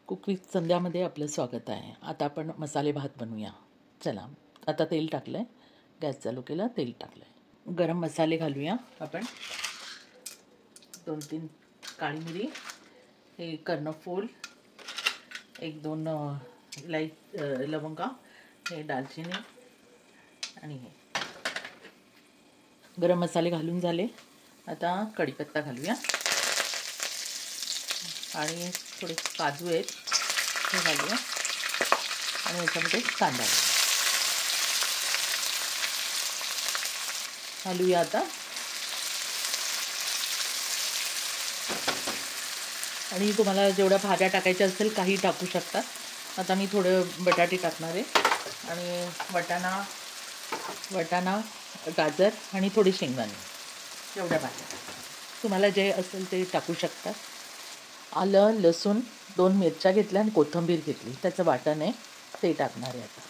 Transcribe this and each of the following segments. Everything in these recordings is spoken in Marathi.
कुक विथ संध्यामध्ये आपलं स्वागत आहे. आता आपण मसाले भात बनवूया. चला, आता तेल टाकलं आहे, गॅस चालू केला, तेल टाकलं आहे. गरम मसाले घालूया आपण. 2-3 काळी मिरी, हे कर्णफूल, 1-2 लवंगा, हे दालचिनी आणि हे गरम मसाले घालून झाले. आता कढीपत्ता घालूया आणि थोडे काजू आहेत हे घालूया आणि याच्यामध्ये कांदा घालूया. आता आणि तुम्हाला जेवढ्या भाज्या टाकायच्या असेल काही टाकू शकता. आता मी थोडे बटाटे टाकणार आहे आणि वाटाणा, गाजर आणि थोडे शेंगदाणे, एवढ्या भाज्या तुम्हाला जे असेल ते टाकू शकता. आलं, लसूण, 2 मिरच्या घेतल्या आणि कोथिंबीर घेतली, त्याचं वाटण आहे ते टाकणार आहे. आता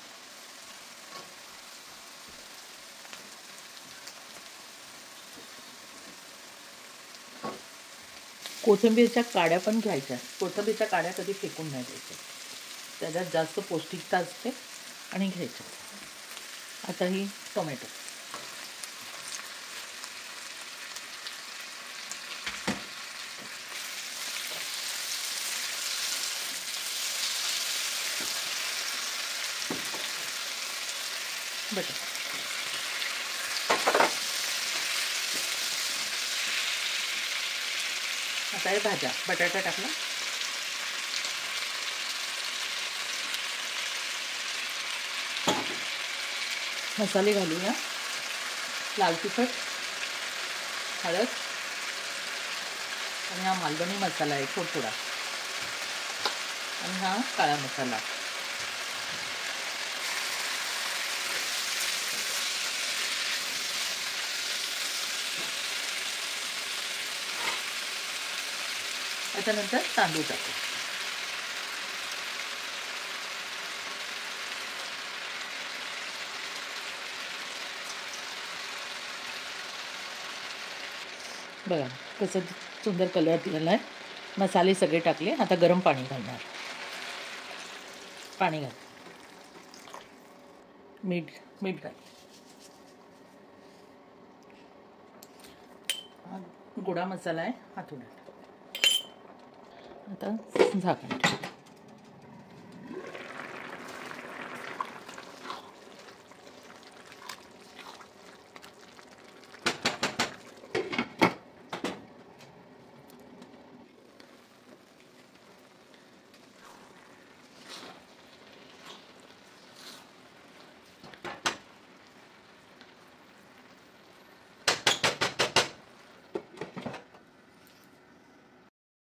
कोथिंबीरच्या काड्या पण घ्यायच्या. कोथिंबीरच्या काड्या कधी फेकून नाही द्यायच्या, त्याच्यात जास्त पौष्टिकता असते आणि घ्यायच्या. आता ही टोमॅटो, बटाटा, आता हे भाज्या, बटाटा टाकला, मसाले घालूया. लाल तिखट, हळद आणि हा मालवणी मसाला आहे थोडा, आणि हा काळा मसाला. त्याच्यानंतर तांदूळ टाकू. बघा कसं सुंदर कलर दिलेला आहे. मसाले सगळे टाकले. आता गरम पाणी घालणार. पाणी घाल, मीठ घाल, गोडा मसाला आहे हा थोडा. आता झाकण.